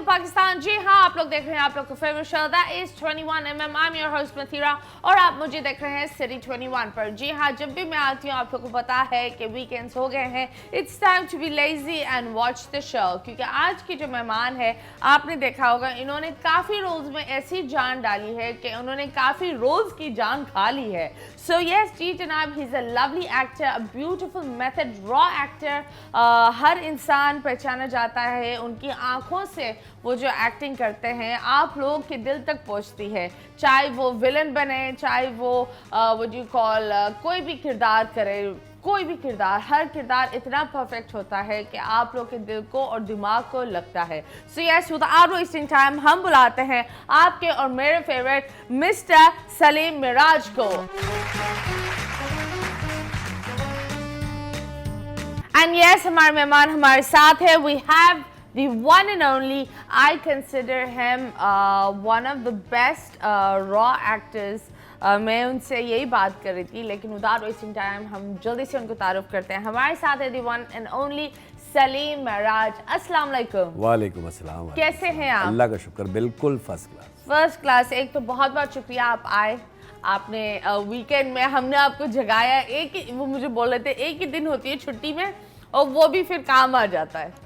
पाकिस्तान। जी हाँ, आप लोग देख रहे हैं आप लोग का favourite show that is 21mm। I am your host Mathira और आप मुझे देख रहे हैं सिटी 21 पर। जी हाँ, जब भी मैं आती हूँ आप लोग को पता है कि वीकेंड्स हो गए हैं, it's time to be lazy and watch the show. क्योंकि आज की जो मेहमान है आपने देखा होगा, इन्होंने काफ़ी रोल्स में ऐसी जान डाली है कि उन्होंने काफ़ी रोल्स की जान खा ली है। सो यस जी जनाब, he is a lovely actor, a beautiful method raw actor. हर इंसान पहचाना जाता है उनकी आंखों से। वो जो एक्टिंग करते हैं आप लोगों के दिल तक पहुंचती है, चाहे वो विलन बने, चाहे वो जो कॉल कोई भी किरदार करे, कोई भी किरदार, हर किरदार इतना परफेक्ट होता है कि आप लोग के दिल को और दिमाग को लगता है। So yes, without wasting time हम बुलाते हैं आपके और मेरे फेवरेट मिस्टर सलीम मिराज को। एंड यस, हमारे मेहमान हमारे साथ है। We have the one and only, I consider him one of the best raw actors। मैं उनसे यही बात कर रही थी, लेकिन without wasting time हम जल्दी से उनको तारुफ करते हैं। हमारे साथ है the one and only Salim Miraj. अस्सलाम वालेकुम। वालेकुम अस्सलाम। कैसे हैं आप? अल्लाह का शुक्र, बिल्कुल फर्स्ट क्लास। First class. एक तो बहुत बहुत शुक्रिया आप आए। आपने वीकेंड में हमने आपको जगाया, वो मुझे बोल रहे थे एक ही दिन होती है छुट्टी में और वो भी फिर काम आ जाता है।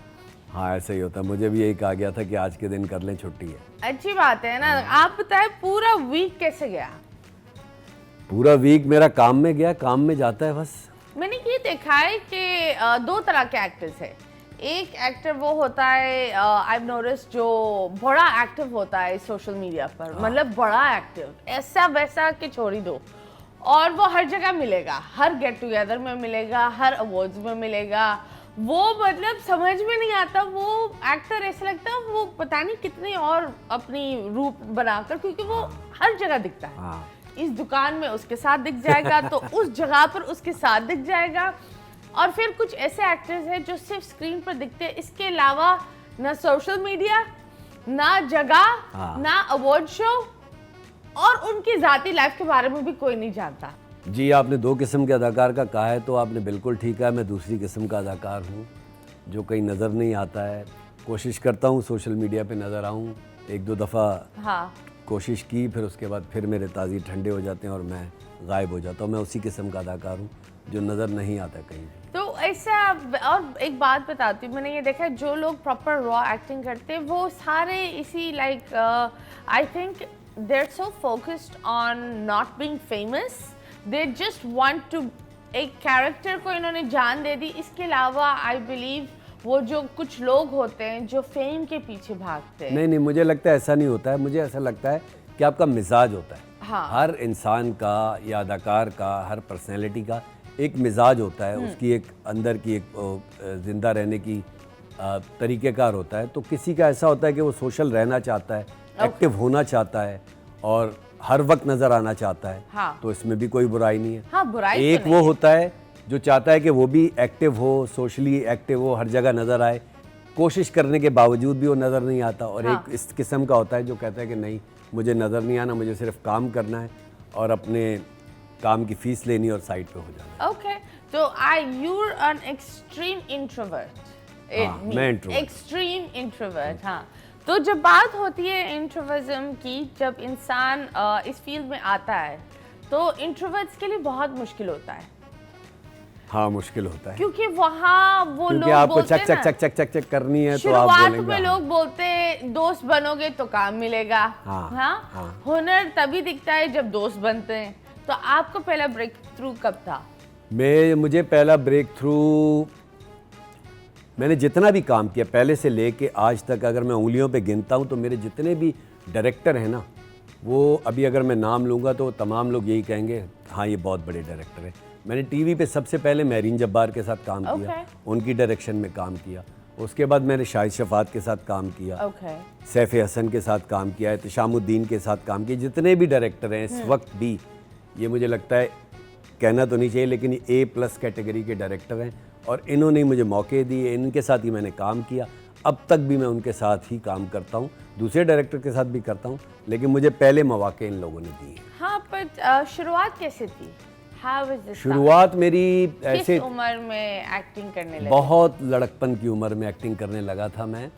हाँ, ऐसा ही होता है। मुझे भी यही कहा गया था कि आज के दिन कर लें, छुट्टी है। अच्छी बात है ना। आप बताएं पूरा वीक कैसे गया? पूरा वीक मेरा काम में गया, काम में जाता है बस। मैंने ये देखा है कि दो तरह के एक्टर्स हैं। एक एक्टर वो होता है, आई नोटिस, जो बड़ा एक्टिव होता है सोशल मीडिया पर। मतलब बड़ा एक्टिव, ऐसा वैसा कि छोड़ी दो, और वो हर जगह मिलेगा, हर गेट टुगेदर में मिलेगा, हर अवार्ड्स में मिलेगा। वो मतलब समझ में नहीं आता, वो एक्टर ऐसा लगता है वो पता नहीं कितने और अपनी रूप बनाकर, क्योंकि वो हर जगह दिखता है। इस दुकान में उसके साथ दिख जाएगा तो उस जगह पर उसके साथ दिख जाएगा। और फिर कुछ ऐसे एक्टर्स हैं जो सिर्फ स्क्रीन पर दिखते हैं, इसके अलावा ना सोशल मीडिया, ना जगह, ना अवार्ड शो, और उनकी जाती लाइफ के बारे में भी कोई नहीं जानता। जी, आपने दो किस्म के अदाकार का कहा है तो आपने बिल्कुल ठीक है। मैं दूसरी किस्म का अदाकार हूँ जो कहीं नज़र नहीं आता है। कोशिश करता हूँ सोशल मीडिया पे नज़र आऊँ, एक दो दफ़ा कोशिश की, फिर उसके बाद फिर मेरे ताज़ी ठंडे हो जाते हैं और मैं गायब हो जाता हूँ। मैं उसी किस्म का अदाकार हूँ जो नज़र नहीं आता कहीं। तो ऐसा, और एक बात बताती हूँ, मैंने ये देखा है जो लोग प्रॉपर रॉ एक्टिंग करते हैं वो सारे इसी like I think they are so focused on not being famous. They just want to, एक कैरेक्टर को इन्होंने जान दे दी। इसके अलावा आई बिलीव वो जो कुछ लोग होते हैं जो फेम के पीछे भागते हैं। नहीं, मुझे लगता है ऐसा नहीं होता है। मुझे ऐसा लगता है कि आपका मिजाज होता है। हाँ। हर इंसान का या अदाकार का, हर पर्सनैलिटी का एक मिजाज होता है, उसकी एक अंदर की एक जिंदा रहने की तरीक़ेकार होता है। तो किसी का ऐसा होता है कि वो सोशल रहना चाहता है, एक्टिव होना चाहता है और हर वक्त नजर आना चाहता है। हाँ। तो इसमें भी कोई बुराई नहीं है। हाँ, बुराई एक तो वो होता है जो चाहता है कि वो भी एक्टिव हो, सोशली एक्टिव हो, हर जगह नजर आए, कोशिश करने के बावजूद भी वो नजर नहीं आता। और एक इस किस्म का होता है जो कहता है कि नहीं, मुझे नजर नहीं आना, मुझे सिर्फ काम करना है और अपने काम की फीस लेनी और साइड पे हो जाना। ओके, तो you are an extreme introvert. मैं इंट्रोवर्ट, एक्सट्रीम इंट्रोवर्ट। हाँ, तो जब बात होती है इंट्रोवर्जम की, जब इंसान इस फील्ड में आता है तो इंट्रोवर्ट्स के लिए बहुत मुश्किल होता है। हाँ, मुश्किल होता है क्योंकि वहाँ वो लोग आपको चक चक चक चक चक चक करनी है तो आप बोलेंगे। शुरुआत में लोग बोलते हैं दोस्त बनोगे तो काम मिलेगा। हाँ। हुनर तभी दिखता है जब दोस्त बनते हैं। तो आपको पहला ब्रेक थ्रू कब था? मुझे पहला ब्रेक थ्रू, मैंने जितना भी काम किया पहले से लेके आज तक, अगर मैं उंगलियों पे गिनता हूँ तो मेरे जितने भी डायरेक्टर हैं ना, वो अभी अगर मैं नाम लूँगा तो तमाम लोग यही कहेंगे हाँ ये बहुत बड़े डायरेक्टर हैं। मैंने टीवी पे सबसे पहले महरीन जब्बार के साथ काम किया, उनकी डायरेक्शन में काम किया। उसके बाद मैंने शाहिद शफात के साथ काम किया, सैफ हसन के साथ काम किया, एहतशामुद्दीन के साथ काम किया। जितने भी डायरेक्टर हैं इस वक्त भी, ये मुझे लगता है कहना तो नहीं चाहिए लेकिन A+ कैटेगरी के डायरेक्टर हैं और इन्होंने ही मुझे मौके दिए, इनके साथ ही मैंने काम किया। अब तक भी मैं उनके साथ ही काम करता हूँ, दूसरे डायरेक्टर के साथ भी करता हूँ, लेकिन मुझे पहले मौके इन लोगों ने दिए। हाँ, पर शुरुआत कैसे थी? How was the start? शुरुआत मेरी ऐसे किस उम्र में एक्टिंग करने लगे? बहुत लड़कपन की उम्र में एक्टिंग करने लगा था मैं।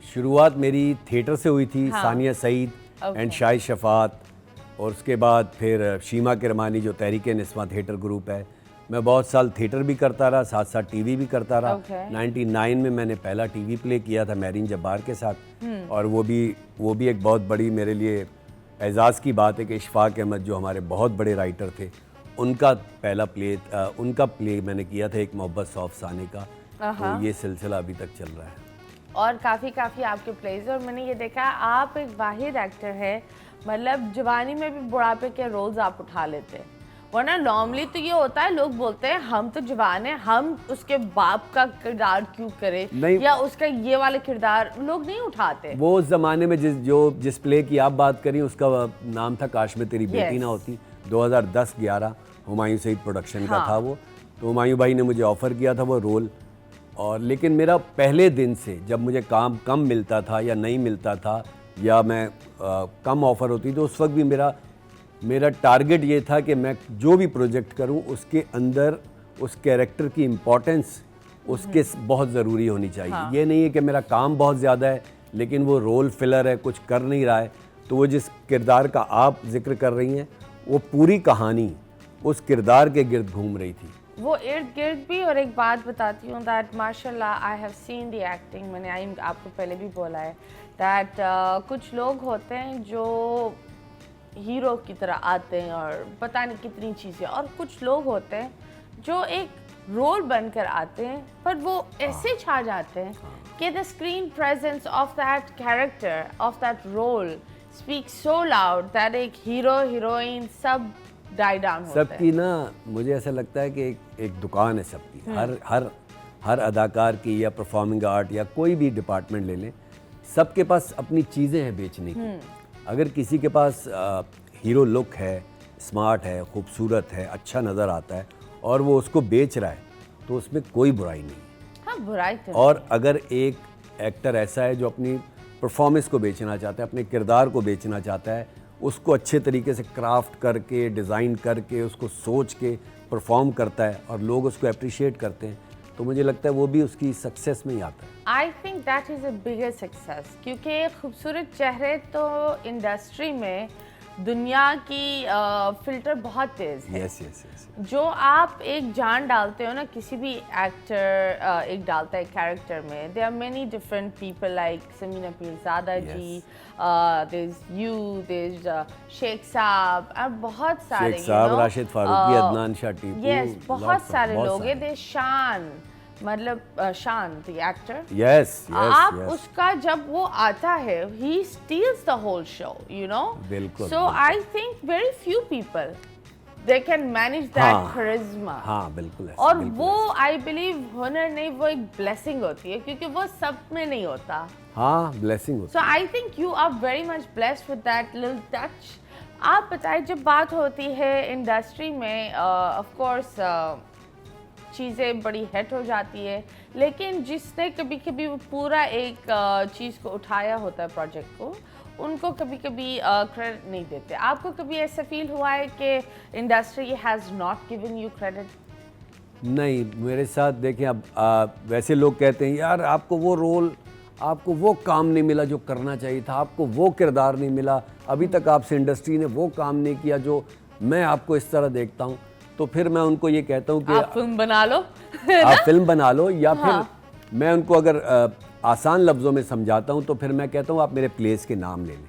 शुरुआत मेरी थिएटर से हुई थी, हाँ। सानिया सईद एंड शाहिद शफात, और उसके बाद फिर शीमा किरमानी जो तहरीक-ए-निस्वां थिएटर ग्रुप है। मैं बहुत साल थिएटर भी करता रहा, साथ साथ टीवी भी करता रहा। Okay. 99 में मैंने पहला टीवी प्ले किया था मैरीन जब्बार के साथ, और वो भी एक बहुत बड़ी मेरे लिए एजाज़ की बात है कि इशफाक अहमद जो हमारे बहुत बड़े राइटर थे, उनका प्ले मैंने किया था, एक मोहब्बत सौ अफसाने का। तो ये सिलसिला अभी तक चल रहा है। और काफ़ी आपके प्लेज, और मैंने ये देखा आप एक वाहिद एक्टर है, मतलब जवानी में भी बुढ़ापे के रोल्स आप उठा लेते हैं। वरना नॉर्मली तो ये होता है, लोग बोलते हैं हम तो जवान हैं, हम उसके बाप का किरदार क्यों करें, नहीं, या उसका ये वाला किरदार लोग नहीं उठाते। वो उस ज़माने में जिस प्ले की आप बात करी उसका नाम था काश में तेरी बेटी ना होती। 2010-11 हुमायूं सईद प्रोडक्शन का था वो। तो हुमायूं भाई ने मुझे ऑफ़र किया था वो रोल, और लेकिन मेरा पहले दिन से जब मुझे काम कम मिलता था या नहीं मिलता था, या मैं कम ऑफ़र होती, तो उस वक्त भी मेरा टारगेट ये था कि मैं जो भी प्रोजेक्ट करूं उसके अंदर उस कैरेक्टर की इम्पोर्टेंस उसके बहुत ज़रूरी होनी चाहिए। ये नहीं है कि मेरा काम बहुत ज़्यादा है लेकिन वो रोल फिलर है, कुछ कर नहीं रहा है। तो वो जिस किरदार का आप जिक्र कर रही हैं, वो पूरी कहानी उस किरदार के गिर्द घूम रही थी, वो इर्द गिर्द भी। और एक बात बताती हूँ दैट माशाल्लाह I have seen the acting, मैंने आपको पहले भी बोला है दैट कुछ लोग होते हैं जो हीरो की तरह आते हैं और पता नहीं कितनी चीज़ें, और कुछ लोग होते हैं जो एक रोल बनकर आते हैं पर वो ऐसे छा जाते हैं कि the screen presence of that character, of that role speak so loud that एक हीरो हीरोइन सब डाई डाउन होते हैं। सबकी ना, मुझे ऐसा लगता है कि एक दुकान है सबकी, हर अदाकार की या परफॉर्मिंग आर्ट या कोई भी डिपार्टमेंट ले लें, सबके पास अपनी चीज़ें हैं बेचने की। अगर किसी के पास हीरो लुक है, स्मार्ट है, खूबसूरत है, अच्छा नज़र आता है और वो उसको बेच रहा है, तो उसमें कोई बुराई नहीं। हाँ, बुराई तो। और अगर एक एक्टर ऐसा है जो अपनी परफॉर्मेंस को बेचना चाहता है, अपने किरदार को बेचना चाहता है, उसको अच्छे तरीके से क्राफ्ट करके, डिज़ाइन करके, उसको सोच के परफॉर्म करता है और लोग उसको अप्रिशिएट करते हैं, तो मुझे लगता है वो भी उसकी सक्सेस में ही आता है। I think that is a bigger success, क्योंकि खूबसूरत चेहरे तो इंडस्ट्री में दुनिया की फिल्टर बहुत तेज़ है। Yes yes yes. जो आप एक जान डालते हो ना, किसी भी एक्टर एक डालता है कैरेक्टर में, there are many different people like Samina Pirzada ji, there is you, there is Sheikh Sahab, और बहुत सारे, शेख साहब, राशिद फारूकी, अदनान शाह टीपू, यस, बहुत सारे लोग हैं। हैं। दे शान, मतलब शान द एक्टर, यस आप यस। उसका जब वो आता है, he steals the whole show, you know. बिल्कुल, so I think very few people they can manage that charisma. हाँ बिल्कुल ऐसा, और बिल्कुल वो ऐसा। आई बिलीव हुनर नहीं, वो एक ब्लेसिंग होती है, क्योंकि वो सब में नहीं होता। हाँ, ब्लेसिंग होती so I think you are very much blessed with that little touch. आप बताएं, जब बात होती है इंडस्ट्री में, ऑफ कोर्स चीज़ें बड़ी हिट हो जाती है, लेकिन जिसने कभी कभी पूरा एक चीज़ को उठाया होता है, प्रोजेक्ट को, उनको कभी कभी क्रेडिट नहीं देते। आपको कभी ऐसा फील हुआ है कि industry has not given you credit? नहीं, मेरे साथ देखें, अब वैसे लोग कहते हैं यार आपको वो रोल, आपको वो काम नहीं मिला जो करना चाहिए था, आपको वो किरदार नहीं मिला, अभी तक आपसे इंडस्ट्री ने वो काम नहीं किया जो मैं आपको इस तरह देखता हूँ। तो फिर मैं उनको ये कहता हूँ कि आप फिल्म बना लो आप फिल्म बना लो, या फिर मैं उनको अगर आसान लफ्ज़ों में समझाता हूँ तो फिर मैं कहता हूँ आप मेरे प्लेस के नाम ले लें।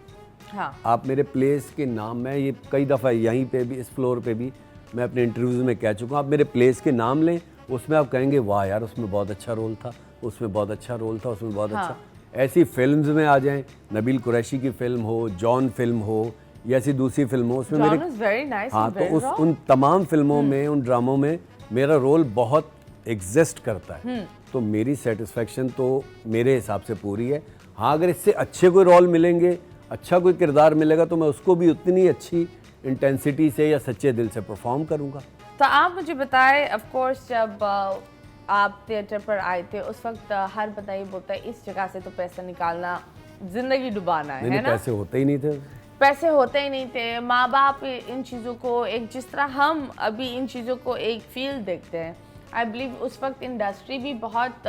हाँ, आप मेरे प्लेस के नाम, मैं ये कई दफ़ा यहीं पे भी, इस फ्लोर पे भी मैं अपने इंटरव्यूज़ में कह चुका हूँ, आप मेरे प्लेस के नाम लें, उसमें आप कहेंगे वाह यार उसमें बहुत अच्छा रोल था, उसमें बहुत अच्छा रोल था, उसमें बहुत अच्छा। ऐसी फिल्म्स में आ जाएं, नबील कुरैशी की फ़िल्म हो, जॉन फिल्म हो, या ऐसी दूसरी फिल्म हो, उसमें मेरे, very nice, हाँ, तो उन तमाम फिल्मों में, उन ड्रामों में मेरा रोल बहुत एग्जिस्ट करता है। तो मेरी सेटिस्फेक्शन तो मेरे हिसाब से पूरी है। हाँ, अगर इससे अच्छे कोई रोल मिलेंगे, अच्छा कोई किरदार मिलेगा, तो मैं उसको भी उतनी अच्छी इंटेंसिटी से या सच्चे दिल से परफॉर्म करूँगा। तो आप मुझे बताएं, ऑफ कोर्स जब आप थिएटर पर आए थे उस वक्त हर बंदा ये बोलता है इस जगह से तो पैसा निकालना जिंदगी डुबाना है नहीं ना? पैसे होते ही नहीं थे। पैसे होते ही नहीं थे। माँ बाप इन चीज़ों को एक जिस तरह हम अभी इन चीज़ों को एक फील्ड देखते हैं, आई बिलीव उस वक्त इंडस्ट्री भी बहुत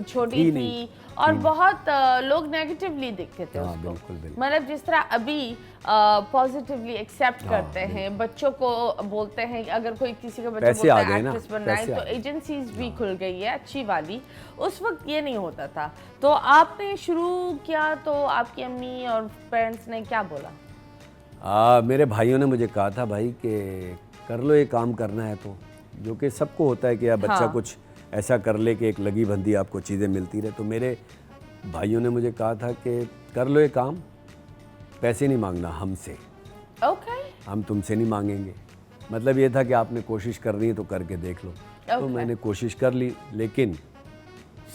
छोटी थी और बहुत लोग नेगेटिवली देखते थे हाँ, उसको। बिल्कुल, बिल्कुल। मतलब जिस तरह अभी पॉजिटिवली एक्सेप्ट करते हैं, बच्चों को बोलते हैं कि अगर कोई किसी का बच्चा पैसे आ बोलता है गए ना, एक्ट्रेस बनना है पैसे तो आ गए। एजेंसीज भी खुल गई है अच्छी वाली। उस वक्त ये नहीं होता था। तो आपने शुरू किया तो आपकी अम्मी और पेरेंट्स ने क्या बोला? मेरे भाइयों ने मुझे कहा था भाई कि कर लो, ये काम करना है तो, जो कि सबको होता है कि यार बच्चा हाँ। कुछ ऐसा कर ले कि एक लगी बंदी आपको चीज़ें मिलती रहे। तो मेरे भाइयों ने मुझे कहा था कि कर लो ये काम, पैसे नहीं मांगना हमसे, ओके हम तुमसे नहीं मांगेंगे। मतलब ये था कि आपने कोशिश करनी है तो करके देख लो। तो Okay. मैंने कोशिश कर ली, लेकिन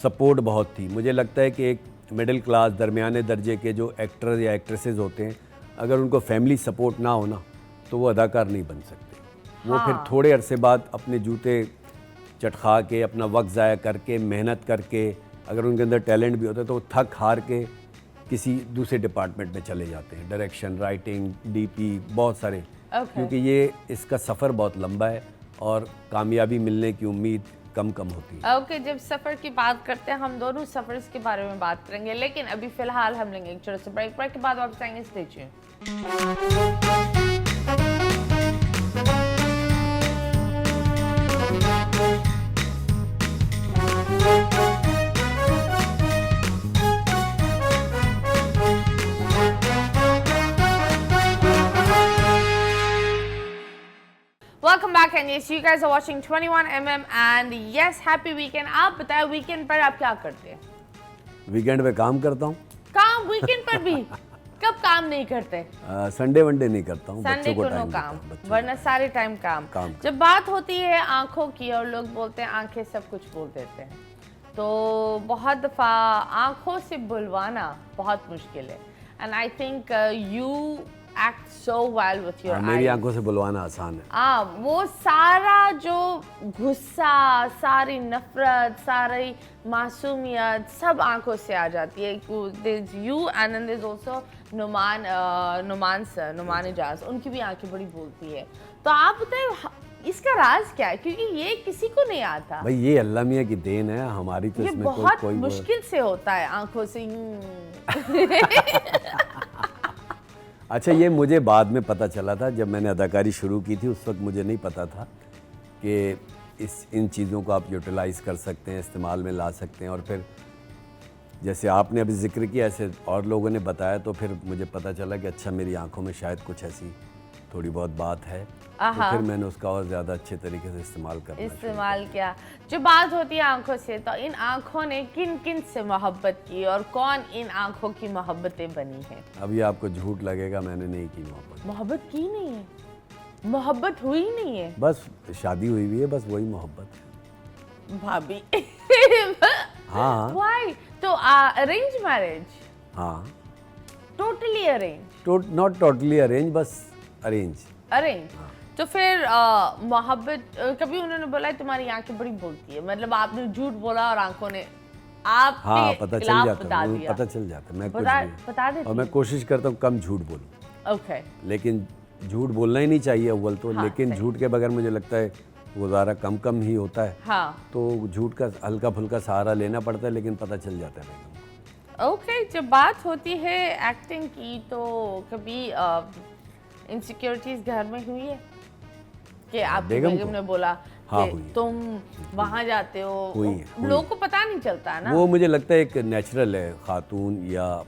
सपोर्ट बहुत थी। मुझे लगता है कि एक मिडिल क्लास दरमियाने दर्जे के जो एक्टर या एक्ट्रेसेस होते हैं, अगर उनको फैमिली सपोर्ट ना हो ना तो वो अदाकार नहीं बन सकते। वो फिर थोड़े अरसे बाद अपने जूते चटखा के, अपना वक्त ज़ाया करके, मेहनत करके, अगर उनके अंदर टैलेंट भी होता है तो वो थक हार के किसी दूसरे डिपार्टमेंट में चले जाते हैं, डायरेक्शन, राइटिंग, डीपी, बहुत सारे। क्योंकि ये इसका सफ़र बहुत लंबा है और कामयाबी मिलने की उम्मीद कम कम होती है। ओके जब सफ़र की बात करते हैं हम दोनों सफ़र्स के बारे में बात करेंगे, लेकिन अभी फ़िलहाल हम लेंगे एक छोटे से ब्रेक। ब्रेक के बाद वापस आएंगे। Stay tuned. Welcome back and yes, you guys are watching 21mm and yes, happy weekend। आप बताएं वीकेंड पर आप क्या करते हैं? वीकेंड पे काम करता हूँ। काम वीकेंड पर भी? कब काम नहीं करते? संडे वनडे नहीं करता हूँ, संडे बच्चों को को नो टाइम देता काम, हूँ, बच्चों वरना को सारे टाइम काम। काम। जब बात होती है आंखों की और लोग बोलते हैं आंखें सब कुछ बोल देते हैं, तो बहुत दफ़ा आंखों से बुलवाना बहुत मुश्किल है। And I think you act so well with your मेरी आंखों से बुलवाना आसान है। वो सारा जो गुस्सा, सारी नफरत, सारी मासूमियत सब आंखों से आ जाती है। You and there is also Nauman Ijaz, उनकी भी आंखें बड़ी बोलती है। तो आप बताइए इसका राज क्या है, क्योंकि ये किसी को नहीं आता भाई ये अल्लाह मियाँ की देन है, हमारी तो ये इसमें बहुत कोई मुश्किल से होता है आंखों से अच्छा, ये मुझे बाद में पता चला था जब मैंने अदाकारी शुरू की थी। उस वक्त मुझे नहीं पता था कि इन चीज़ों को आप यूटिलाइज़ कर सकते हैं, इस्तेमाल में ला सकते हैं। और फिर जैसे आपने अभी जिक्र किया, ऐसे और लोगों ने बताया, तो फिर मुझे पता चला कि अच्छा मेरी आंखों में शायद कुछ ऐसी थोड़ी बहुत बात है। तो फिर मैंने उसका और ज़्यादा अच्छे तरीके से इस्तेमाल किया। जो बात होती है आंखों से, तो इन आंखों ने किन किन से मोहब्बत की और कौन इन आंखों की मोहब्बतें बनी हैं? अभी आपको झूठ लगेगा, मैंने नहीं की मोहब्बत की नहीं है, मोहब्बत हुई नहीं है, बस शादी हुई हुई है, बस वही मोहब्बत है भाभी हाँ Why? तो अरेंज मैरिज? हाँ, totally arrange? Not totally arrange, बस अरेंज। तो फिर मोहब्बत कभी उन्होंने बोला है तुम्हारी आंखें बड़ी बोलती है, मतलब आपने झूठ बोला और आंखों ने हाँ, पता चल जाता है, मैं कुछ बता भी, देती और मैं कोशिश करता हूँ कम झूठ बोलूँ। ओके लेकिन झूठ बोलना ही नहीं चाहिए अव्वल तो। हाँ, लेकिन सही। झूठ के बगैर मुझे लगता है गुजारा कम ही होता है। हाँ तो झूठ का हल्का फुल्का सहारा लेना पड़ता है, लेकिन पता चल जाता है। ओके जब बात होती है एक्टिंग की, तो कभी इनसिक्योरिटीज घर में हुई है कि आपकी बेगम ने बोला हाँ, कि हुई है। तुम वहाँ जाते हो? हुई है। लोगों को पता नहीं चलता है ना। वो मुझे लगता है एक नेचुरल है, खातून या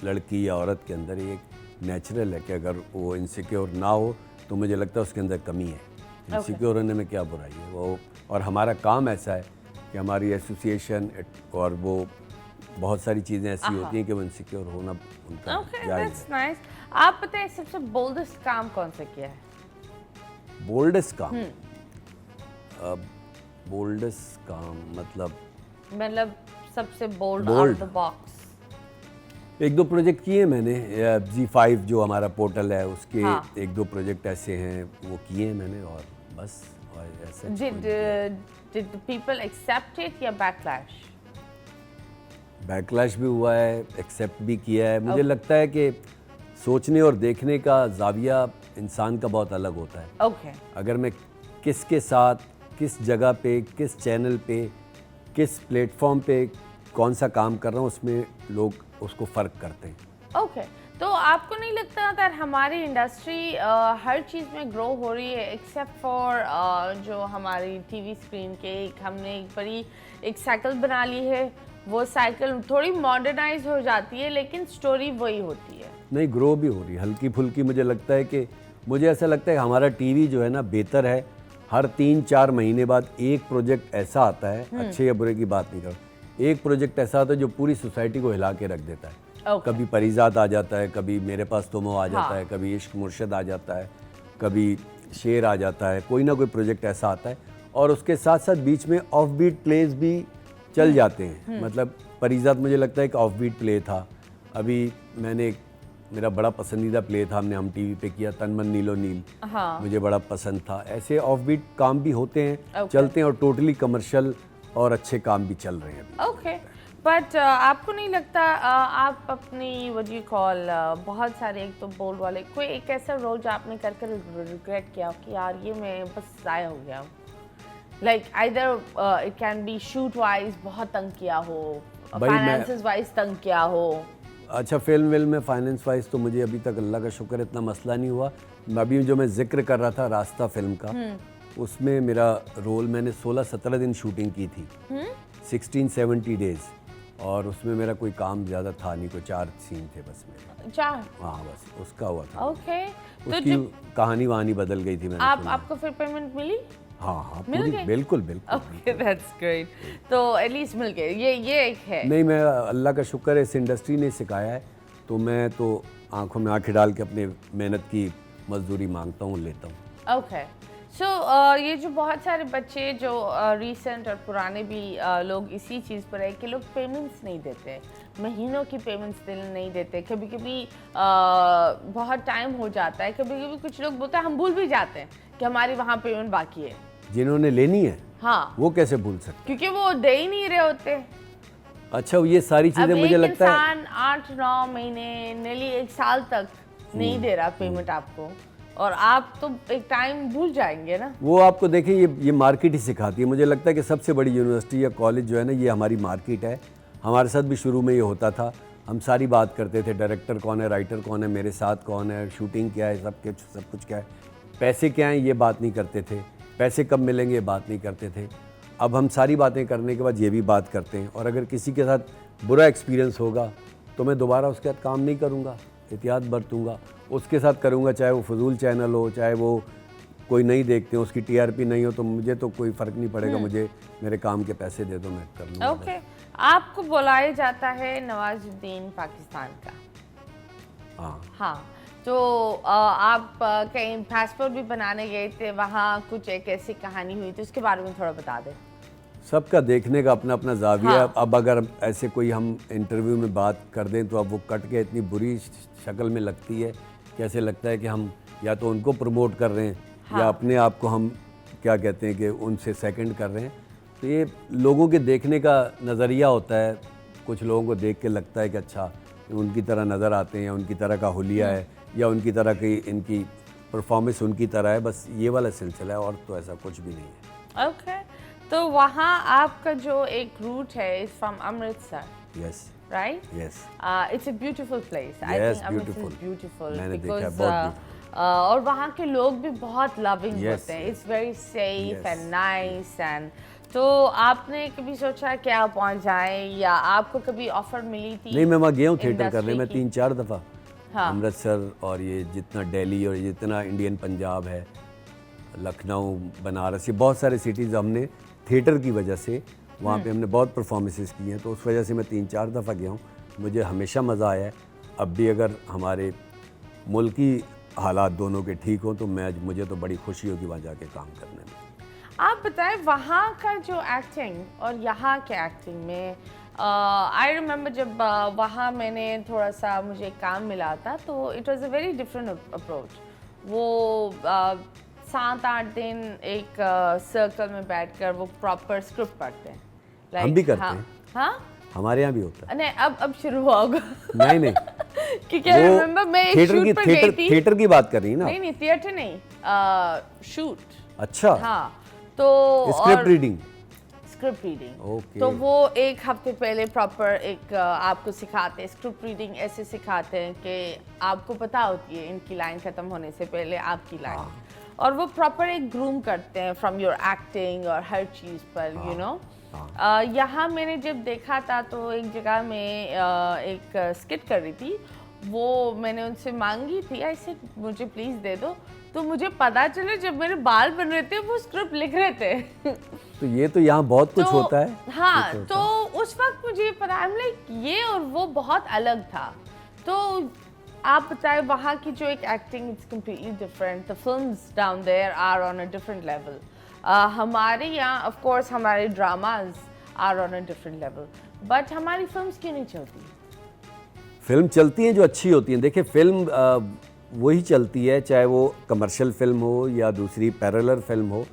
लड़की या औरत के अंदर ये एक नेचुरल है कि अगर वो इनसिक्योर ना हो तो मुझे लगता है उसके अंदर कमी है। इनसिक्योर होने में क्या बुराई है वो, और हमारा काम ऐसा है कि हमारी एसोसिएशन और वो बहुत सारी चीज़ें ऐसी होती हैं कि वो इनसिक्योर होना उनका जायज़ है। नाइस। आप बताइए सबसे बोल्डेस्ट काम कौन सा किया है? बोल्डेस्ट काम, बोल्डेस्ट काम मतलब सबसे bold Bold? Out of the box. एक दो प्रोजेक्ट किए मैंने। G5 जो हमारा पोर्टल है उसके हाँ। एक दो प्रोजेक्ट ऐसे हैं वो किए हैं मैंने, और बस और ऐसा Did the people accept it या backlash? बैकलैश भी हुआ है, एक्सेप्ट भी किया है। मुझे लगता है कि सोचने और देखने का जाविया इंसान का बहुत अलग होता है। Okay. अगर मैं किसके साथ, किस जगह पे, किस चैनल पे, किस प्लेटफॉर्म पे कौन सा काम कर रहा हूँ, उसमें लोग उसको फ़र्क करते हैं। ओके तो आपको नहीं लगता दैट हमारी इंडस्ट्री हर चीज़ में ग्रो हो रही है एक्सेप्ट फॉर जो हमारी टीवी स्क्रीन के हमने एक बड़ी एक साइकिल बना ली है, वो साइकिल थोड़ी मॉडर्नाइज हो जाती है लेकिन स्टोरी वही होती है। नहीं, ग्रो भी हो रही है हल्की फुल्की। मुझे लगता है कि मुझे ऐसा लगता है कि हमारा टीवी जो है ना बेहतर है। हर 3-4 महीने बाद एक प्रोजेक्ट ऐसा आता है, अच्छे या बुरे की बात नहीं करूँ, एक प्रोजेक्ट ऐसा आता है जो पूरी सोसाइटी को हिला के रख देता है। कभी परिजात आ जाता है, कभी मेरे पास तुम हो आ जाता है, कभी इश्क मुर्शद आ जाता है, कभी शेर आ जाता है, कोई ना कोई प्रोजेक्ट ऐसा आता है। और उसके साथ साथ बीच में ऑफ बीट प्लेज भी चल जाते हैं। मतलब परिजात मुझे लगता है एक ऑफ बीट प्ले था। अभी मेरा बड़ा पसंदीदा प्ले था, हमने हम टीवी पे किया, तन मन नीलो नील। मुझे बड़ा पसंद था। ऐसे ऑफ बीट काम भी होते हैं, चलते हैं, और टोटली कमर्शियल और अच्छे काम भी चल रहे हैं अभी। ओके बट आपको नहीं लगता आप अपनी व्हाट यू कॉल बहुत सारे एक तो बोल्ड वाले कोई एक ऐसा रोल जो आपने करके रिग्रेट किया कि यार ये मैं बस ज़ाया हो गया, like either it can be shoot wise बहुत तंग किया हो, फाइनेंसेस वाइज तंग किया हो? अच्छा, फिल्म में फाइनेंस वाइज तो मुझे अभी तक अल्लाह का शुक्र इतना मसला नहीं हुआ। अभी जो मैं जिक्र कर रहा था रास्ता फिल्म का, उसमें मेरा रोल मैंने 16-17 दिन शूटिंग की थी, 16-70 डेज, और उसमें मेरा कोई काम ज़्यादा था नहीं, कोई 4 सीन थे बस मेरे। 4? हाँ बस उसका हुआ था। ओके उसकी कहानी वहानी बदल गई थी। मैंने आपको फिर पेमेंट मिली? हाँ पूरी, बिल्कुल बिल्कुल। Okay that's great. तो एटलीस्ट मिल गए, ये एक है। नहीं, मैं अल्लाह का शुक्र है इस इंडस्ट्री ने सिखाया है, तो मैं तो आंखों में आंखें डाल के अपने मेहनत की मजदूरी मांगता हूँ, लेता हूँ। ओके सो ये जो बहुत सारे बच्चे जो रीसेंट और पुराने भी लोग इसी चीज़ पर है कि लोग पेमेंट्स नहीं देते, महीनों की पेमेंट्स नहीं देते, कभी कभी बहुत टाइम हो जाता है, कभी कभी कुछ लोग बोलते हैं हम भूल भी जाते हैं कि हमारी वहाँ पेमेंट बाकी है। जिन्होंने लेनी है, हाँ, वो कैसे भूल सकते? क्योंकि वो दे ही नहीं रहे होते। अच्छा, ये सारी चीजें मुझे लगता है इंसान 8-9 महीने नेली 1 साल तक नहीं दे रहा पेमेंट आपको, और आप तो एक टाइम भूल जाएंगे ना। वो आपको देखिए, ये मार्केट ही सिखाती है। मुझे लगता है कि सबसे बड़ी यूनिवर्सिटी या कॉलेज जो है ना, ये हमारी मार्केट है। हमारे साथ भी शुरू में ये होता था, हम सारी बात करते थे, डायरेक्टर कौन है, राइटर कौन है, मेरे साथ कौन है, शूटिंग क्या है, सब कुछ क्या है, पैसे क्या हैं, ये बात नहीं करते थे, पैसे कब मिलेंगे ये बात नहीं करते थे। अब हम सारी बातें करने के बाद ये भी बात करते हैं, और अगर किसी के साथ बुरा एक्सपीरियंस होगा तो मैं दोबारा उसके साथ काम नहीं करूँगा, एहतियात बरतूँगा, उसके साथ करूँगा, चाहे वो फजूल चैनल हो, चाहे वो कोई नहीं देखते हो, उसकी टीआरपी नहीं हो, तो मुझे तो कोई फ़र्क नहीं पड़ेगा, मुझे मेरे काम के पैसे दे दो, मैं कर लूँगा। ओके आपको बुलाया जाता है नवाजुद्दीन पाकिस्तान का। हाँ तो आप कहीं पासपोर्ट भी बनाने गए थे, वहाँ कुछ एक ऐसी कहानी हुई थी, उसके बारे में थोड़ा बता दें। सबका देखने का अपना अपना जाविया। हाँ। अब अगर ऐसे कोई हम इंटरव्यू में बात कर दें तो अब वो कट के इतनी बुरी शक्ल में लगती है, कैसे लगता है कि हम या तो उनको प्रमोट कर रहे हैं, हाँ, या अपने आप को हम क्या कहते हैं कि उनसे सेकंड कर रहे हैं। तो ये लोगों के देखने का नज़रिया होता है। कुछ लोगों को देख के लगता है कि अच्छा उनकी तरह नज़र आते हैं, या उनकी तरह का हुलिया है, या उनकी तरह की इनकी परफॉर्मेंस उनकी तरह है, बस ये वाला सिलसिला है, और तो ऐसा कुछ भी नहीं है। ओके तो वहाँ आपका जो एक रूट है is from Amritsar. Yes right. Yes it's a beautiful place. I Yes, think Amritsar beautiful. Is beautiful मैंने देखा है, बिकॉज बहुत और वहाँ के लोग भी बहुत लविंग Yes, होते हैं। It's very safe Yes. And nice. And तो आपने कभी सोचा कि आप पहुँच जाएं, या आपको कभी ऑफर मिली थी? नहीं, मैं वहाँ गया हूँ थिएटर industry करने में की? 3-4 दफ़ा। हाँ। अमृतसर और ये जितना दिल्ली और जितना इंडियन पंजाब है, लखनऊ, बनारस, ये बहुत सारे सिटीज़ हमने थिएटर की वजह से वहाँ पे हमने बहुत परफॉर्मेंसेस की हैं, तो उस वजह से मैं 3-4 दफ़ा गया हूँ। मुझे हमेशा मज़ा आया है। अब भी अगर हमारे मुल्की हालात दोनों के ठीक हों तो मुझे तो बड़ी खुशी होगी वहाँ जाके काम करने में। आप बताएं वहाँ का जो एक्टिंग और यहाँ के एक्टिंग में आई रिमेम्बर जब वहाँ मैंने थोड़ा सा मुझे काम मिला था, तो it was a very different approach. वो 7-8 दिन एक सर्कल में बैठकर वो प्रॉपर स्क्रिप्ट पढ़ते हैं। हम भी करते हैं। हाँ हमारे यहाँ भी होता है। नहीं, अब शुरू हुआ होगा। नहीं नहीं, क्योंकि रिमेम्बर मैं एक शूट पर गई थी। थिएटर की बात कर रही है ना? नहीं थिएटर नहीं, शूट। अच्छा। हाँ, तो script reading. Script reading. Okay. तो वो एक हफ्ते पहले प्रॉपर एक आपको सिखाते हैं, स्क्रिप्ट रीडिंग ऐसे सिखाते हैं कि आपको पता होती है इनकी लाइन खत्म होने से पहले आपकी लाइन, और वो प्रॉपर एक ग्रूम करते हैं फ्रॉम योर एक्टिंग और हर चीज़ पर, यू नो। यहाँ मैंने जब देखा था तो एक जगह में एक स्किट कर रही थी, वो मैंने उनसे मांगी थी, ऐसे मुझे प्लीज़ दे दो, तो मुझे पता चला जब मेरे बाल बन रहे थे वो स्क्रिप्ट लिख रहे थे। तो ये तो यहाँ बहुत कुछ होता है। हाँ, तो उस वक्त मुझे पता, आई एम लाइक ये और वो बहुत अलग था। तो आप बताएं, वहाँ की जो एक acting it's completely different, the films down there are on a different level. हमारे यहाँ ऑफ कोर्स हमारे dramas are on a different level, but हमारी फिल्म्स क्यों नहीं चलती? फिल्म चलती हैं जो अच्छी होती हैं। देखिए, फिल्म वही चलती है, चाहे वो कमर्शियल फिल्म हो या दूसरी पैरेलल फिल्म हो।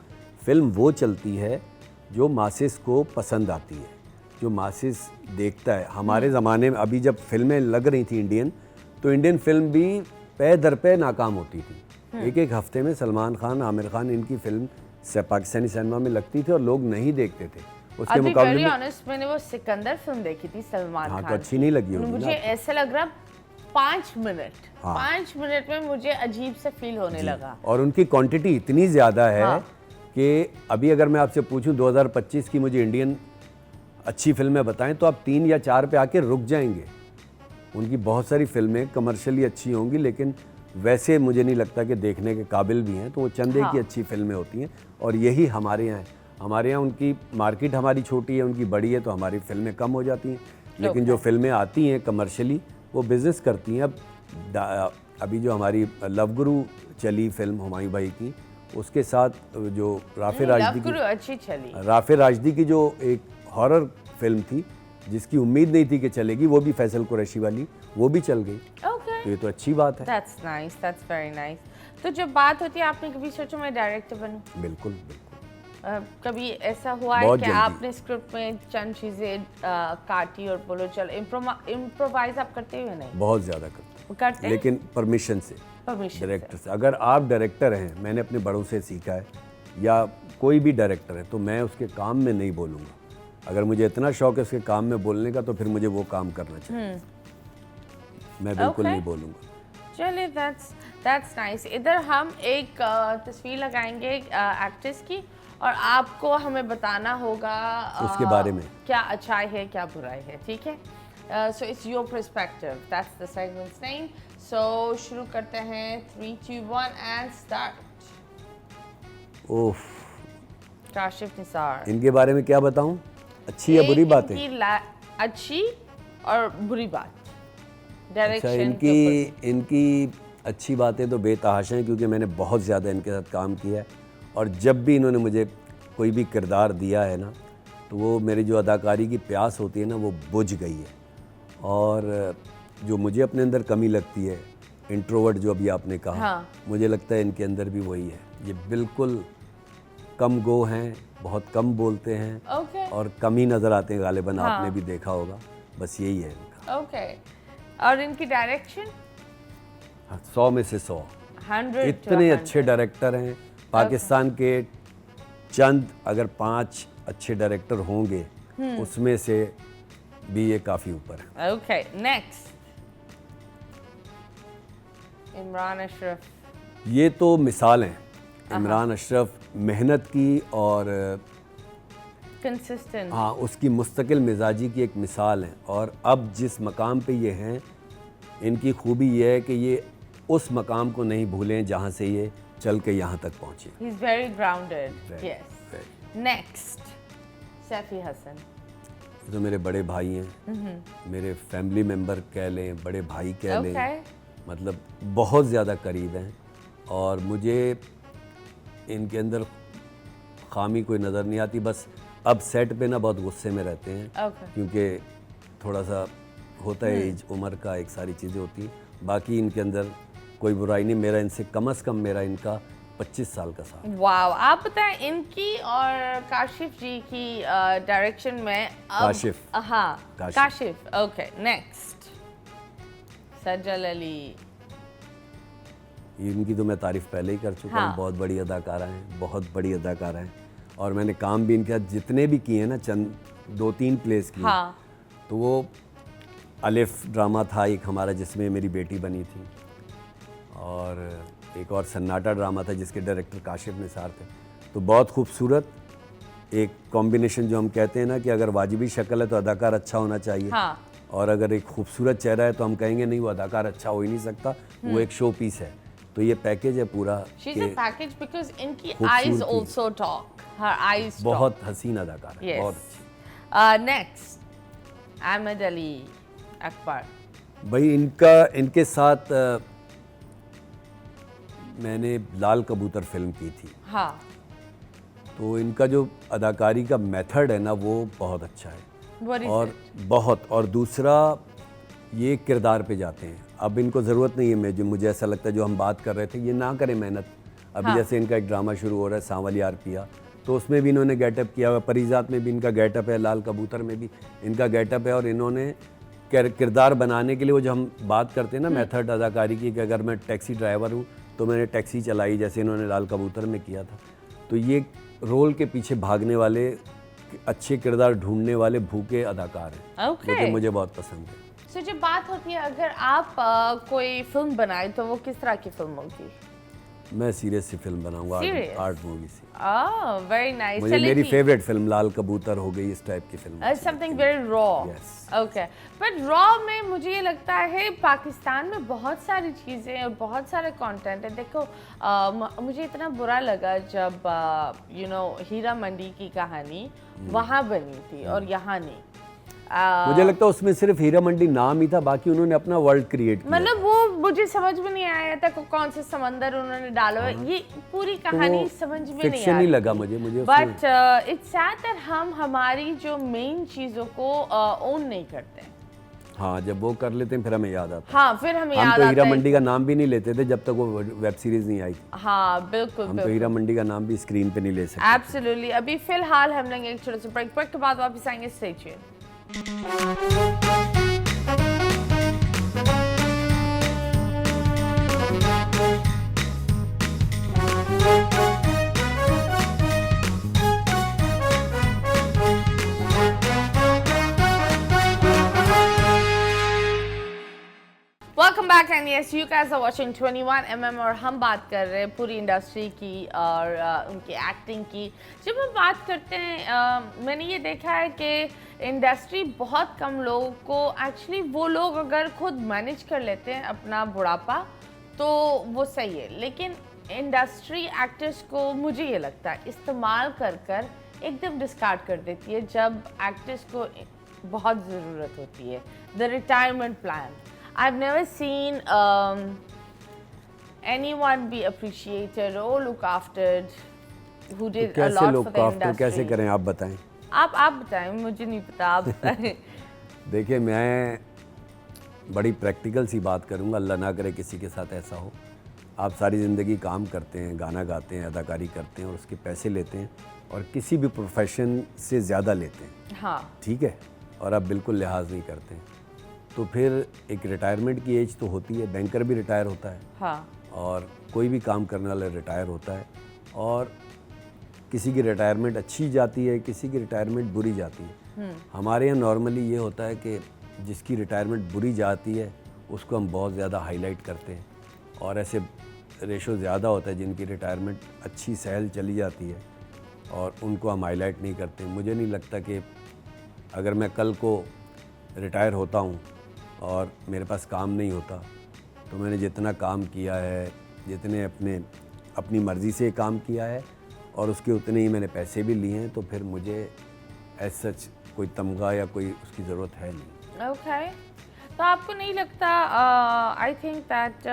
फिल्म वो चलती है जो मासेस को पसंद आती है, जो मासेस देखता है। हमारे ज़माने में अभी जब फिल्में लग रही थी इंडियन, तो इंडियन फिल्म भी पे दर पे नाकाम होती थी। एक एक हफ्ते में सलमान खान, आमिर खान, इनकी फिल्म पाकिस्तानी सिनेमा में लगती थी और लोग नहीं देखते थे। उसके मुकाबले में ऑनेस्ट मैंने वो सिकंदर फिल्म देखी थी सलमान खान। तो अच्छी नहीं लगी होगी मुझे ऐसा लग रहा 5 मिनट में मुझे अजीब सा फील होने लगा। और उनकी क्वांटिटी इतनी ज़्यादा है कि अभी अगर मैं आपसे पूछूं 2025 की मुझे इंडियन अच्छी फिल्में बताएं तो आप 3 या 4 पे आके रुक जाएंगे। उनकी बहुत सारी फिल्में कमर्शियली अच्छी होंगी, लेकिन वैसे मुझे नहीं लगता कि देखने के काबिल भी हैं। तो वो चंदे की अच्छी फिल्में होती हैं, और यही हमारे यहाँ है। हमारे यहाँ उनकी मार्केट हमारी छोटी है, उनकी बड़ी है, तो हमारी फिल्में कम हो जाती हैं। लेकिन जो फिल्में आती हैं कमर्शियली, वो बिज़नेस करती हैं। अब अभी जो हमारी लव गुरु चली फिल्म हुमायूं भाई की, उसके साथ जो राफे राजदी की अच्छी चली, राफे राजदी की जो एक हॉरर फिल्म थी जिसकी उम्मीद नहीं थी कि चलेगी, वो भी फैसल कुरैशी वाली, वो भी चल गई। तो ये तो अच्छी बात है। That's nice, that's very nice. तो जब बात होती है, आपने कभी सोचा मैं डायरेक्टर बनूं? बिल्कुल बिल्कुल। कभी ऐसा हुआ है कि आपने स्क्रिप्ट में चंद चीजें काटी और बोलो चलो इम्प्रोवाइज आप करते हुए? नहीं, बहुत ज़्यादा करते हैं, लेकिन परमिशन से, डायरेक्टर से। अगर आप डायरेक्टर हैं, मैंने अपने बड़ों से सीखा है, या कोई भी डायरेक्टर है, तो मैं उसके काम में नहीं बोलूँगा। अगर मुझे इतना शौक है उसके काम में बोलने का, तो फिर मुझे वो काम करना चाहिए। मैं बिल्कुल नहीं बोलूँगा। चलिए, that's nice। इधर हम एक तस्वीर लगाएंगे एक्ट्रेस की, और आपको हमें बताना होगा उसके बारे में क्या अच्छाई है क्या बुराई है, ठीक है? So its your perspective, that's the segments name. So शुरू करते हैं, 3, 2, 1 एंड स्टार्ट। ओफ, काशिफ निसार, इनके बारे में क्या बताऊं? अच्छी या बुरी बातें? अच्छी और बुरी बात। अच्छा, इनकी अच्छी बातें तो बेतहाशा हैं, क्योंकि मैंने बहुत ज़्यादा इनके साथ काम किया है, और जब भी इन्होंने मुझे कोई भी किरदार दिया है ना, तो वो मेरी जो अदाकारी की प्यास होती है ना, वो बुझ गई है। और जो मुझे अपने अंदर कमी लगती है, इंट्रोवर्ट जो अभी आपने कहा, मुझे लगता है इनके अंदर भी वही है। ये बिल्कुल कम गो हैं, बहुत कम बोलते हैं, और कम ही नज़र आते हैं गालिबन। आपने भी देखा होगा, बस यही है इनका। और इनकी डायरेक्शन 100 में से 100। इतने अच्छे डायरेक्टर हैं पाकिस्तान के। चंद अगर 5 अच्छे डायरेक्टर होंगे, उसमें से भी ये काफ़ी ऊपर है। नेक्स्ट, इमरान अशरफ। ये तो मिसाल हैं। इमरान अशरफ मेहनत की और कंसिस्टेंट, हाँ, उसकी मुस्तकिल मिजाजी की एक मिसाल है। और अब जिस मकाम पे ये हैं, इनकी खूबी ये है कि ये उस मकाम को नहीं भूलें जहाँ से ये चल के यहाँ तक पहुँचे। He is very grounded. Yes. Next, Saifi Hassan. तो मेरे बड़े भाई हैं, मेरे फैमिली मेम्बर कह लें, बड़े भाई कह लें, मतलब बहुत ज़्यादा करीब हैं। और मुझे इनके अंदर खामी कोई नज़र नहीं आती। बस अब सेट पे ना बहुत गुस्से में रहते हैं, क्योंकि थोड़ा सा होता है एज, उम्र का, एक सारी चीज़ें होती हैं। बाकी इनके अंदर कोई बुराई नहीं। मेरा इनसे कम से कम मेरा इनका 25 साल का साथ। वाओ, आप बताएं इनकी और काशिफ जी की डायरेक्शन में काशिफ। हाँ, काशिफ। Okay, next Sajjal Ali. इनकी तो मैं तारीफ पहले ही कर चुका हूँ। बहुत बड़ी अदाकारा हैं, बहुत बड़ी अदाकारा हैं, और मैंने काम भी इनके साथ जितने भी किए हैं ना, चंद 2-3 प्लेस किए। हाँ। तो वो अलिफ ड्रामा था एक हमारा जिसमें मेरी बेटी बनी थी, और एक और सन्नाटा ड्रामा था जिसके डायरेक्टर काशिफ निसार थे। तो बहुत खूबसूरत एक कॉम्बिनेशन, जो हम कहते हैं ना कि अगर वाजिबी शक्ल है तो अदाकार अच्छा होना चाहिए। हाँ। और अगर एक खूबसूरत चेहरा है तो हम कहेंगे नहीं वो अदाकार अच्छा हो ही नहीं सकता, वो एक शो पीस है। तो ये पैकेज है पूरा। She's a package because इनकी eyes also talk. Her eyes talk. बहुत हसीन अदाकार है। Yes. बहुत अच्छी। Next, अहमद अली अकबर। भाई इनके साथ मैंने लाल कबूतर फिल्म की थी। हाँ। तो इनका जो अदाकारी का मेथड है ना वो बहुत अच्छा है। What is और it? बहुत, और दूसरा ये किरदार पे जाते हैं। अब इनको ज़रूरत नहीं है, मुझे ऐसा लगता है जो हम बात कर रहे थे, ये ना करें मेहनत। अभी हाँ। जैसे इनका एक ड्रामा शुरू हो रहा है सांवलियार पिया, तो उसमें भी इन्होंने गेटअप किया हुआ, परिजात में भी इनका गेटअप है, लाल कबूतर में भी इनका गेटअप है। और इन्होंने किरदार बनाने के लिए वो जो हम बात करते हैं ना मेथड अदाकारी की, कि अगर मैं टैक्सी ड्राइवर हूँ तो मैंने टैक्सी चलाई, जैसे इन्होंने लाल कबूतर में किया था। तो ये रोल के पीछे भागने वाले, अच्छे किरदार ढूंढने वाले भूखे अदाकार हैं, जो कि मुझे बहुत पसंद है। So, जब बात होती है अगर आप कोई फिल्म बनाए तो वो किस तरह की फिल्म होगी? मैं सीरियस सी फिल्म बनाऊंगा, आर्ट मूवी सी। Very nice. मुझे मेरी फेवरेट फिल्म लाल कबूतर हो गई, इस टाइप की film. Something very raw. Okay, but raw में मुझे ये लगता है पाकिस्तान में बहुत सारी चीज़ें और बहुत सारे कंटेंट है। देखो मुझे इतना बुरा लगा जब हीरा मंडी की कहानी वहाँ बनी थी और यहाँ नहीं। मुझे लगता है उसमें सिर्फ हीरा मंडी नाम ही था, बाकी उन्होंने अपना वर्ल्ड क्रिएट किया। मतलब वो मुझे समझ में नहीं आया था कौन से समंदर उन्होंने डाला है। ये पूरी कहानी तो समझ में नहीं फिक्शन ही लगा मुझे बट इट्स सैड दैट हम हमारी जो मेन चीजों को ओन नहीं करते। हाँ, जब वो कर लेते हैं फिर हमें याद आता है। हाँ, फिर हमें याद आता है। हम तो हीरा मंडी का नाम भी नहीं लेते थे जब तक वो वेब सीरीज नहीं आई। हाँ बिल्कुल, हम तो हीरा मंडी का नाम भी स्क्रीन पे नहीं ले सकते। एब्सोल्युटली। अभी फिलहाल हम लेंगे एक छोटे से ब्रेक के बाद वापस आएंगे। Stay tuned. Welcome back and yes you guys are watching 21mm और हम बात कर रहे हैं पूरी इंडस्ट्री की और उनकी एक्टिंग की। जब हम बात करते हैं मैंने ये देखा है कि इंडस्ट्री बहुत कम लोगों को एक्चुअली, वो लोग अगर खुद मैनेज कर लेते हैं अपना बुढ़ापा तो वो सही है, लेकिन इंडस्ट्री एक्टर्स को मुझे ये लगता है इस्तेमाल कर एकदम डिस्कार्ड कर देती है जब एक्टर्स को बहुत ज़रूरत होती है। The retirement plan, I've never seen anyone be appreciated or look aftered who did a lot for the industry. कैसे करें आप बताएं? आप बताएं, मुझे नहीं पता, आप बताएं। देखिए, मैं बड़ी प्रैक्टिकल सी बात करूंगा, अल्लाह ना करे किसी के साथ ऐसा हो। आप सारी ज़िंदगी काम करते हैं, गाना गाते हैं, अदाकारी करते हैं और उसके पैसे लेते हैं, और किसी भी प्रोफेशन से ज़्यादा लेते हैं। हाँ, ठीक है, और आप बिल्कुल लिहाज नहीं करते हैं, तो फिर एक रिटायरमेंट की एज तो होती है। बैंकर भी रिटायर होता है। हाँ। और कोई भी काम करने वाला रिटायर होता है, और किसी की रिटायरमेंट अच्छी जाती है, किसी की रिटायरमेंट बुरी जाती है। हमारे यहाँ नॉर्मली ये होता है कि जिसकी रिटायरमेंट बुरी जाती है उसको हम बहुत ज़्यादा हाईलाइट करते हैं, और ऐसे रेशो ज़्यादा होता है जिनकी रिटायरमेंट अच्छी सहल चली जाती है और उनको हम हाईलाइट नहीं करते। मुझे नहीं लगता कि अगर मैं कल को रिटायर होता हूँ और मेरे पास काम नहीं होता, तो मैंने जितना काम किया है, जितने अपनी मर्ज़ी से काम किया है और उसके उतने ही मैंने पैसे भी लिए हैं, तो फिर मुझे एज सच कोई तमगा या कोई उसकी ज़रूरत है नहीं। ओके, तो आपको नहीं लगता आई थिंक दैट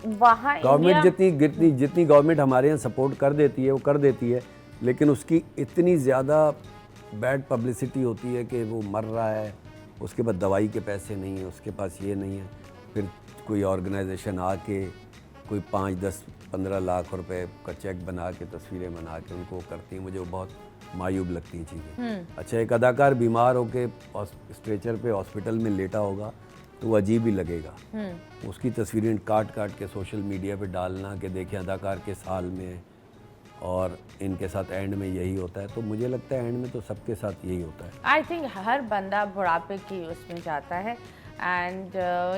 वहाँ गवर्नमेंट जितनी गवर्नमेंट हमारे यहाँ सपोर्ट कर देती है वो कर देती है, लेकिन उसकी इतनी ज़्यादा बैड पब्लिसिटी होती है कि वो मर रहा है, उसके बाद दवाई के पैसे नहीं है, उसके पास ये नहीं है, फिर कोई ऑर्गेनाइजेशन आके कोई 5, 10, 15 लाख रुपए का चेक बना के तस्वीरें बना के उनको करती हैं, मुझे वो बहुत मायूब लगती हैं चीज़ें। अच्छा, एक अदाकार बीमार होके स्ट्रेचर पे हॉस्पिटल में लेटा होगा तो वो अजीब ही लगेगा। उसकी तस्वीरें काट काट के सोशल मीडिया पे डालना कि देखें अदाकार किस हाल में है और इनके साथ एंड में यही होता है, तो मुझे लगता है एंड में तो सबके साथ यही होता है। आई थिंक हर बंदा बुढ़ापे की उसमें जाता है एंड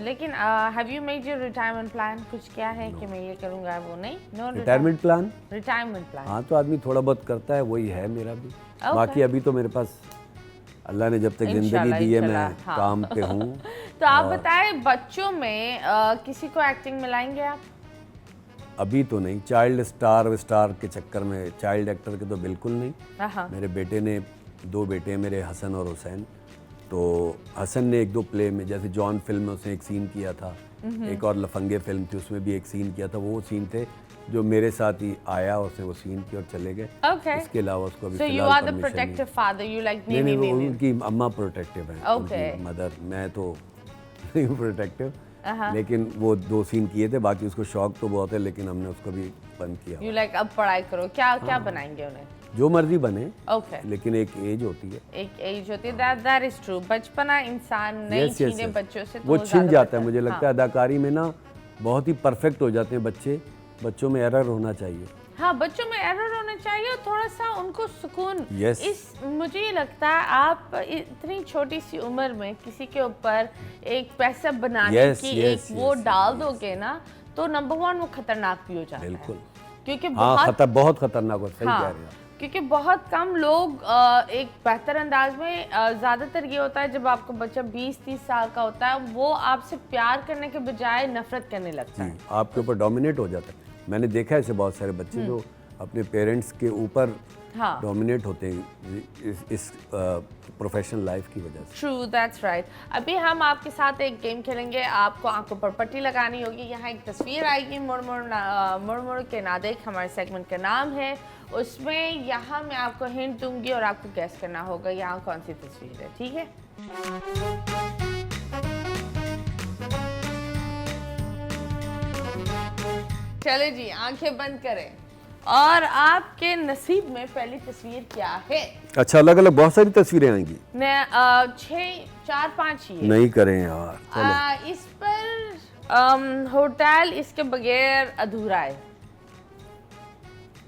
लेकिन have you made your retirement plan? कुछ क्या है कि मैं ये करूँगा वो नहीं? No retirement plan? Retirement plan हाँ, तो आदमी थोड़ा बहुत करता है, वही है मेरा भी। बाकी अभी तो मेरे पास अल्लाह ने जब तक जिंदगी दी है मैं काम पे हूँ। तो आप बताएं, बच्चों में किसी को एक्टिंग में लाएंगे आप? अभी तो नहीं, चाइल्ड स्टार के चक्कर में चाइल्ड एक्टर के तो बिल्कुल नहीं। मेरे बेटे ने 2 बेटे हैं मेरे, हसन और हुसैन। तो हसन ने 1-2 प्ले में, जैसे जॉन फिल्म में उसने एक सीन किया था, एक और लफंगे फिल्म थी उसमें भी एक सीन किया था। वो सीन थे जो मेरे साथ ही आया, उसने वो सीन किया और चले गए। इसके अलावा उसको अभी फिलहाल परमिशन नहीं, उनकी अम्मा प्रोटेक्टिव है, उनकी मदर। मैं तो नहीं हूँ प्रोटेक्टिव, लेकिन वो 2 सीन किए थे, बाकी उसको शौक तो बहुत है, लेकिन हमने उसको भी बंद किया। अब पढ़ाई करो, क्या बनाएंगे उन्हें? जो मर्जी बने, लेकिन एक एज होती है, that is true। बचपना इंसान नहीं छीने बच्चों से, तो वो छिन जाता है। मुझे लगता है अदाकारी में ना बहुत ही परफेक्ट हो जाते हैं बच्चे, बच्चों में एरर होना चाहिए। हाँ, बच्चों में एरर होना चाहिए और थोड़ा सा उनको सुकून। मुझे ये लगता है आप इतनी छोटी सी उम्र में किसी के ऊपर एक पैसा बनाने की एक वो डाल दोगे ना, तो नंबर 1 वो खतरनाक भी हो जाता है। बिल्कुल, क्योंकि बहुत खतरनाक होता है। सही कह रहे हैं, क्योंकि बहुत कम लोग एक बेहतर अंदाज में, ज़्यादातर ये होता है जब आपका बच्चा 20-30 साल का होता है, वो आपसे प्यार करने के बजाय नफरत करने लगता है, आपके ऊपर डोमिनेट हो जाता है। मैंने देखा है ऐसे बहुत सारे बच्चे जो अपने पेरेंट्स के ऊपर डोमिनेट होते हैं इस प्रोफेशनल लाइफ की वजह से। True, that's right. अभी हम आपके साथ एक गेम खेलेंगे। आपको आंखों पर पट्टी लगानी होगी। यहाँ एक तस्वीर आएगी, मुड़ मुड़ के ना देख हमारे सेगमेंट का नाम है। उसमें यहाँ मैं आपको हिंट दूंगी और आपको गैस करना होगा यहाँ कौन सी तस्वीर है, ठीक है? चले जी, आंखें बंद करें और आपके नसीब में पहली तस्वीर क्या है? अच्छा, अलग अलग बहुत सारी तस्वीरें आएंगी। मैं 4-5 ही नहीं करें यार। इस पर होटल इसके बगैर अधूरा है,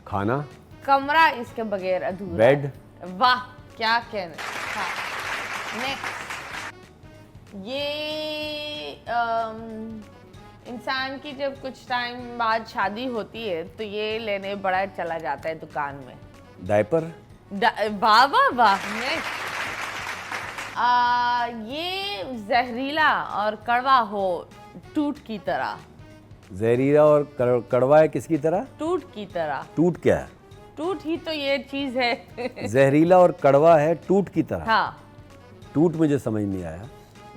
खाना, कमरा इसके बगैर अधूरा, बेड। वाह, क्या कहना। नेक्स्ट, ये इंसान की जब कुछ टाइम बाद शादी होती है तो ये लेने बड़ा चला जाता है दुकान में। डायपर। वाह वाह वाह। ये जहरीला और कड़वा हो, टूट की तरह। जहरीला और कड़वा है किसकी तरह? टूट की तरह। टूट क्या है? टूट ही तो ये चीज है। जहरीला और कड़वा है, टूट की तरह। हाँ, टूट मुझे समझ नहीं आया।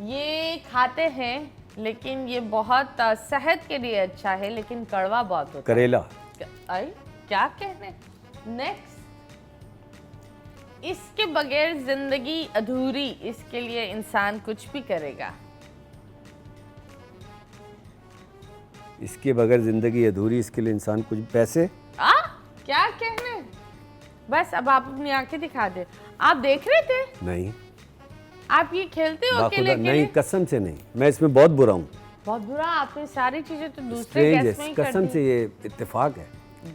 ये खाते हैं लेकिन ये बहुत सेहत के लिए अच्छा है, लेकिन कड़वा बहुत होता है। करेला। आई क्या कहने। नेक्स्ट, इसके बगैर जिंदगी अधूरी, इसके लिए इंसान कुछ भी करेगा। इसके बगैर जिंदगी अधूरी, इसके लिए इंसान कुछ, पैसे। क्या कहने। बस अब आप अपनी आंखें दिखा दे। आप देख रहे थे? नहीं। आप ये खेलते हो अकेले? नहीं, कसम से नहीं, मैं इसमें बहुत बुरा हूँ। बहुत बुरा? आपने सारी चीजें तो दूसरे गेस्ट में ही कर दी। कसम से ये इत्तेफाक है।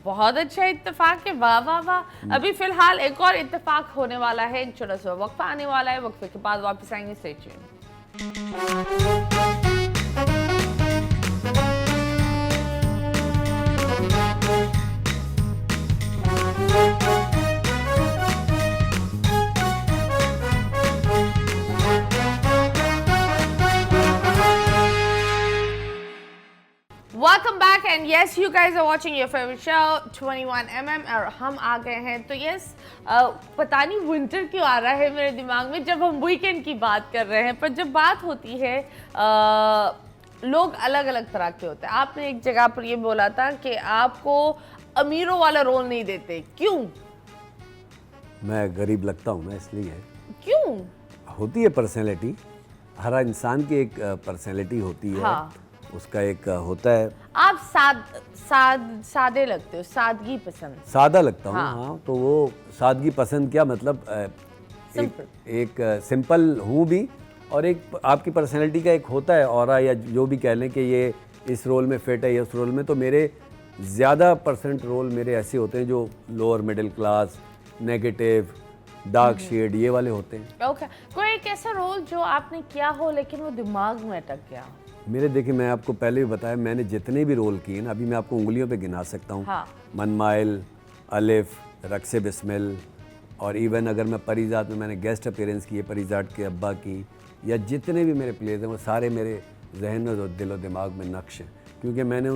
बहुत अच्छा इत्तेफाक है, वाह वाह वाह। अभी फिलहाल एक और इत्तेफाक होने वाला है, एक छोटा सा वक्फा आने वाला है, वक्फे के बाद वापस आएंगे। Stay tuned. Welcome back and yes, you guys are watching your favorite show 21mm और हम आ गए हैं। तो yes, पता नहीं विंटर क्यों आ रहा है मेरे दिमाग में जब हम वीकेंड की बात कर रहे हैं, पर जब बात होती है लोग अलग अलग तरह के होते हैं। आपने एक जगह पर ये बोला था कि आपको अमीरों वाला रोल नहीं देते, क्यों? मैं गरीब लगता हूँ ना, इसलिए। क्यों? होती है पर्सनैलिटी, हर इंसान की एक पर्सनैलिटी होती है। उसका एक होता है, आप सादे लगते हो, सादगी पसंद। सादा लगता हूँ। हाँ। हाँ, तो वो सादगी पसंद क्या मतलब एक सिंपल हूँ भी, और एक आपकी पर्सनैलिटी का एक होता है ऑरा, या जो भी कह लें कि ये इस रोल में फिट है, इस रोल में। तो मेरे ज़्यादा परसेंट रोल मेरे ऐसे होते हैं जो lower middle class, negative, dark shade, ये वाले होते हैं। ओके, कोई एक ऐसा रोल जो आपने किया हो लेकिन वो दिमाग में अटक गया हो? मेरे देखिए, मैं आपको पहले भी बताया, मैंने जितने भी रोल किए ना, अभी मैं आपको उंगलियों पे गिना सकता हूँ। हाँ। मनमाइल, अलिफ, रक्से बिस्मिल, और इवन अगर मैं परिजात में मैंने गेस्ट अपीयरेंस की है, परिजात के अब्बा की, या जितने भी मेरे प्लेज हैं वो सारे मेरे जहन में और दिलो दिमाग में नक्श हैं, क्योंकि मैंने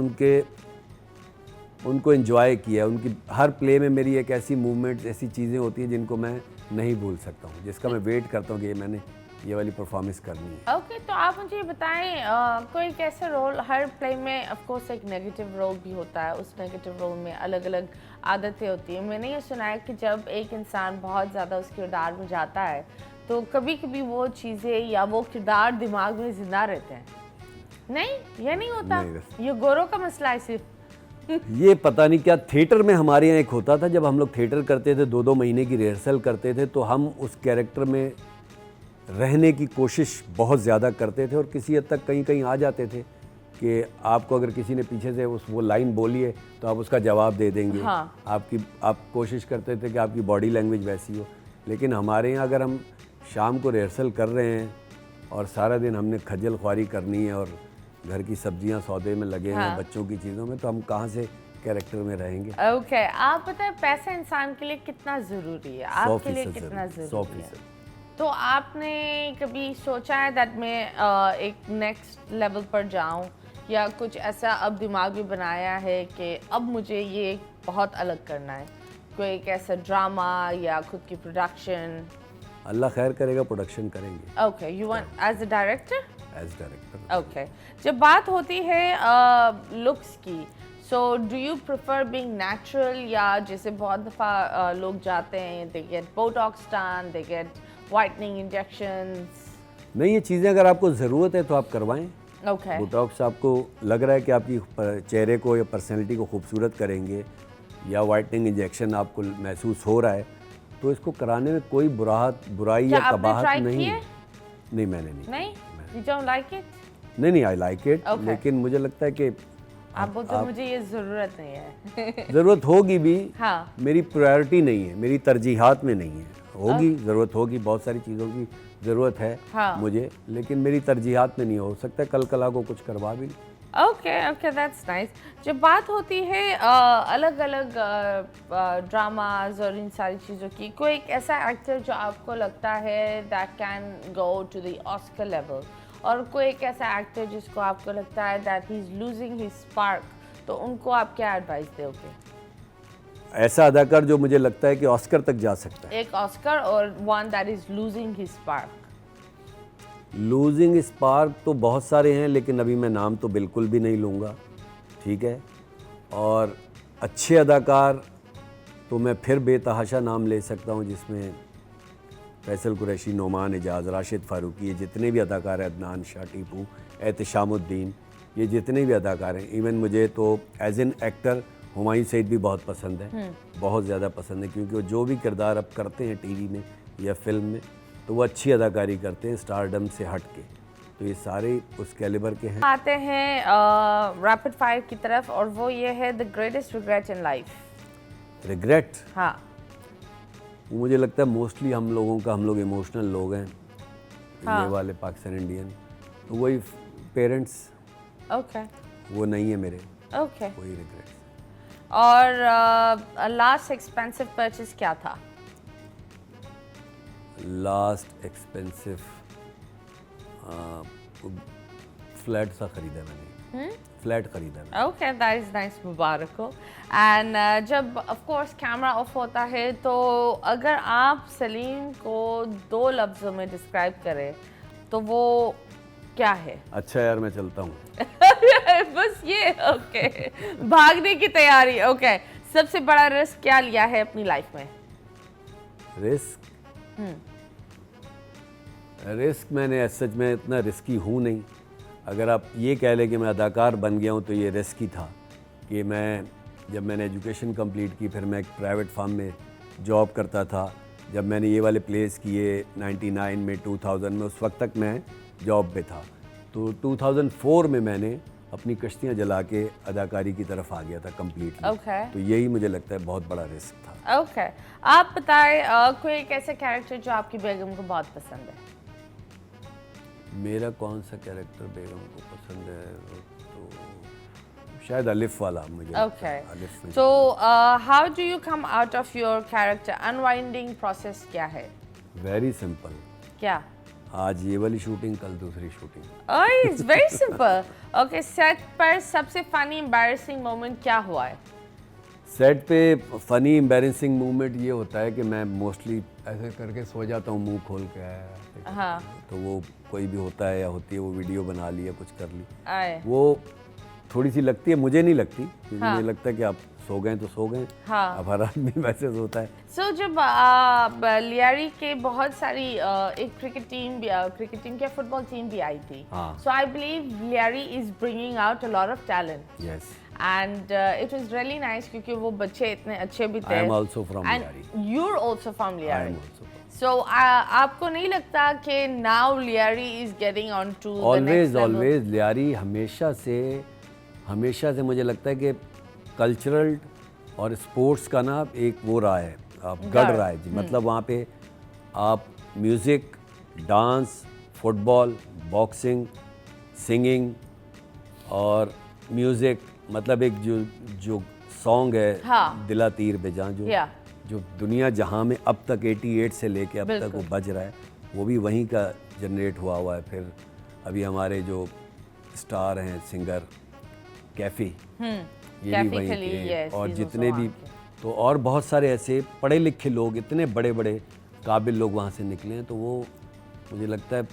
उनको एंजॉय किया। उनकी हर प्ले में मेरी एक ऐसी मूवमेंट्स, ऐसी चीज़ें होती हैं जिनको मैं नहीं भूल सकता हूँ, जिसका मैं वेट करता हूँ कि ये मैंने ये वाली परफॉर्मेंस करनी है। ओके, तो आप मुझे ये बताएं, कोई एक ऐसा रोल, हर प्ले में ऑफ कोर्स एक नेगेटिव रोल भी होता है, उस नेगेटिव रोल में अलग अलग आदतें होती हैं। मैंने ये सुना है कि जब एक इंसान बहुत ज़्यादा उस किरदार में जाता है तो कभी कभी वो चीज़ें या वो किरदार दिमाग में जिंदा रहते हैं। नहीं, ये नहीं होता। नहीं, ये गोरों का मसला है सिर्फ। ये पता नहीं क्या थिएटर में हमारे यहाँ एक होता था, जब हम लोग थिएटर करते थे, 2-2 महीने की रिहर्सल करते थे, तो हम उस कैरेक्टर में रहने की कोशिश बहुत ज़्यादा करते थे, और किसी हद तक कहीं कहीं आ जाते थे कि आपको अगर किसी ने पीछे से वो लाइन बोली है तो आप उसका जवाब दे देंगे। हाँ। आप कोशिश करते थे कि आपकी बॉडी लैंग्वेज वैसी हो। लेकिन हमारे यहाँ अगर हम शाम को रिहर्सल कर रहे हैं और सारा दिन हमने खज्जल ख्वारी करनी है और घर की सब्जियां सौदे में लगे हैं, बच्चों की चीज़ों में, तो हम कहाँ से कैरेक्टर में रहेंगे। ओके, आप बताएं पैसा इंसान के लिए कितना ज़रूरी है, आपके लिए कितना ज़रूरी है? तो आपने कभी सोचा है दैट मैं एक नेक्स्ट लेवल पर जाऊं, या कुछ ऐसा अब दिमाग में बनाया है कि अब मुझे ये बहुत अलग करना है? कोई एक ऐसा ड्रामा या खुद की प्रोडक्शन? अल्लाह खैर करेगा, प्रोडक्शन करेंगे। Okay, you want as a director? As director. Okay, जब बात होती है लुक्स की, so do you prefer being natural, या जैसे बहुत दफ़ा लोग जाते हैं, they get botox done, they get whitening injections? नहीं, ये चीज़ें अगर आपको ज़रूरत है तो आप करवाएं। ओके, बोटॉक्स आपको लग रहा है कि आपकी चेहरे को या पर्सनैलिटी को खूबसूरत करेंगे, या वाइटनिंग इंजेक्शन आपको महसूस हो रहा है, तो इसको कराने में कोई बुराई या कबाहत नहीं है। नहीं, मैंने नहीं। You don't like it? नहीं, आई लाइक इट। Okay. लेकिन मुझे लगता है कि आप बोलते हो मुझे ये ज़रूरत नहीं है। ज़रूरत होगी भी। हाँ। मेरी प्रायोरिटी नहीं है, मेरी तरजीहात में नहीं है। होगी, ज़रूरत होगी, बहुत सारी चीज़ों की ज़रूरत है। हाँ। मुझे, लेकिन मेरी तरजीहात में नहीं हो सकता है, कल कला को कुछ करवा भी। Okay, that's nice. जब बात होती है अलग अलग ड्रामाज और इन सारी चीज़ों की, कोई एक ऐसा एक्टर जो आपको लगता है that can go to the Oscar level, और कोई एक ऐसा एक्टर जिसको आपको लगता है that he is losing his spark, तो उनको आप क्या एडवाइस दोगे? ऐसा अदाकार जो मुझे लगता है कि ऑस्कर तक जा सकता है। एक ऑस्कर और one that is losing his spark. Losing spark तो बहुत सारे हैं, लेकिन अभी मैं नाम तो बिल्कुल भी नहीं लूँगा, ठीक है। और अच्छे अदाकार तो मैं फिर बेतहाशा नाम ले सकता हूँ, जिसमें फैसल कुरैशी, नोमान एजाज, राशिद फारूकी, ये जितने भी अदाकार हैं, अदनान शाह टीपू, एहतशामुद्दीन, ये जितने भी अदाकार हैं। इवन मुझे तो as an actor Humayun Saeed भी बहुत पसंद है, बहुत ज़्यादा पसंद है, क्योंकि वो जो भी किरदार अब करते हैं टीवी में या फिल्म में, तो वो अच्छी अदाकारी करते हैं स्टारडम से हट के। तो ये सारे उस कैलिबर के हैं। आते हैं रैपिड फायर की तरफ, और वो ये है the greatest regret in life. Regret? हाँ। मुझे लगता है मोस्टली हम लोग इमोशनल लोग हैं। हाँ। ये वाले पाकिस्तान इंडियन, तो वही पेरेंट्स। ओके। वो नहीं है मेरे। ओके। वही रिग्रेट्स। और लास्ट एक्सपेंसिव परचेज क्या था? लास्ट एक्सपेंसिव फ्लैट सा खरीदा मैंने। फ्लैट खरीदा मैंने। ओके, दैट इज नाइस, मुबारक हो। एंड जब ऑफ कोर्स कैमरा ऑफ होता है, तो अगर आप सलीम को 2 लफ्ज़ों में डिस्क्राइब करें तो वो क्या है? अच्छा यार, मैं चलता हूँ। बस ये? ओके, भागने की तैयारी। ओके, सबसे बड़ा रिस्क क्या लिया है अपनी लाइफ में? रिस्क मैंने सच में इतना रिस्की हूँ नहीं, अगर आप ये कह लें कि मैं अदाकार बन गया हूँ तो ये रिस्की था कि जब मैंने एजुकेशन कंप्लीट की फिर मैं एक प्राइवेट फार्म में जॉब करता था। जब मैंने ये वाले प्लेस किए 99 में 2000 में, उस वक्त तक मैं जॉब पे था। तो 2004 में मैंने अपनी कश्तियाँ जला के अदाकारी की तरफ आ गया था कम्प्लीटली। Okay. तो यही मुझे लगता है बहुत बड़ा रिस्क था। ओके आप बताएं कोई एक ऐसा कैरेक्टर जो आपकी बेगम को बहुत पसंद है? मेरा कौन सा कैरेक्टर बेगम को पसंद है? तो शायद अलिफ वाला मुझे लगता ओके है। अलिफ में तो how do you come out of your character? Unwinding process क्या है? Very simple. क्या? आज ये वाली शूटिंग, कल दूसरी shooting. Oh it's very simple. Okay set पर सबसे फनी एम्बैरेसिंग मोमेंट क्या हुआ है? सेट पे फ़नी एम्बैरेसिंग मूवमेंट ये होता है कि मैं मोस्टली ऐसे करके सो जाता हूँ मुंह खोल के। हाँ तो वो कोई भी होता है या होती है वो वीडियो बना ली या कुछ कर ली, आए वो थोड़ी सी लगती है, मुझे नहीं लगती क्योंकि मुझे लगता है कि आप सो गए तो सो गए। हाँ। अब हर आदमी वैसे सोता है। सो जब लियारी के बहुत सारी एक क्रिकेट टीम क्या फुटबॉल टीम भी आई थी। हाँ। So I believe Lyari is bringing out a lot of talent yes, and it was really nice क्योंकि वो बच्चे इतने अच्छे भी थे। I am also from and Lyari. You are also from I Lyari. Am also so आपको नहीं लगता कि now Lyari is getting on to the next level? Always Lyari हमेशा से मुझे लगता है कि कल्चरल और स्पोर्ट्स का ना एक वो रहा है, गढ़ रहा है जी। मतलब वहाँ पे आप music, dance, football, boxing, singing और म्यूज़िक, मतलब एक जो सॉन्ग है हाँ। दिला तीर बेजां, जो दुनिया जहां में अब तक 88 से लेके अब तक वो बज रहा है, वो भी वहीं का जनरेट हुआ है। फिर अभी हमारे जो स्टार हैं सिंगर कैफ़ी, ये भी वहीं के, और जितने भी तो और बहुत सारे ऐसे पढ़े लिखे लोग, इतने बड़े बड़े काबिल लोग वहाँ से निकले हैं। तो वो मुझे लगता है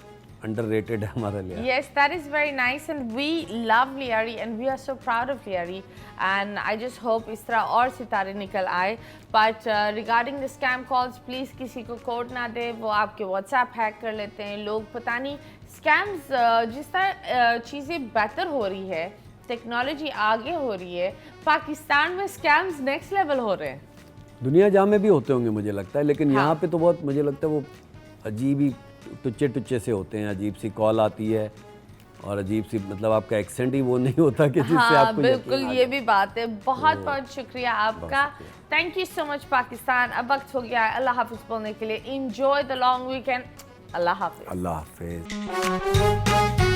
underrated है हमारा Lyari. Yes, that is very nice and we love Lyari and we are so proud of Lyari and I just hope इस तरह और सितारे निकल आए। But regarding the scam calls, please किसी को कोड ना दे, वो आपके WhatsApp हैक कर लेते हैं लोग। पता नहीं स्कैम्स जिस तरह चीज़ें बेहतर हो रही है, टेक्नोलॉजी आगे हो रही है, पाकिस्तान में स्कैम्स नेक्स्ट लेवल हो रहे हैं। दुनिया जहाँ में भी होते होंगे मुझे लगता है, लेकिन यहाँ पे तो बहुत मुझे लगता है वो अजीब ही टुच्चे से होते हैं। अजीब सी कॉल आती है और अजीब सी, मतलब आपका एक्सेंट ही वो नहीं होता कि जिससे हाँ, आपको बिल्कुल ये भी बात है। बहुत बहुत शुक्रिया आपका। Thank you so much Pakistan. अब वक्त हो गया है अल्लाह हाफिज़ बोलने के लिए। Enjoy the long weekend. अल्लाह हाफिज़। अल्लाह हाफिज़।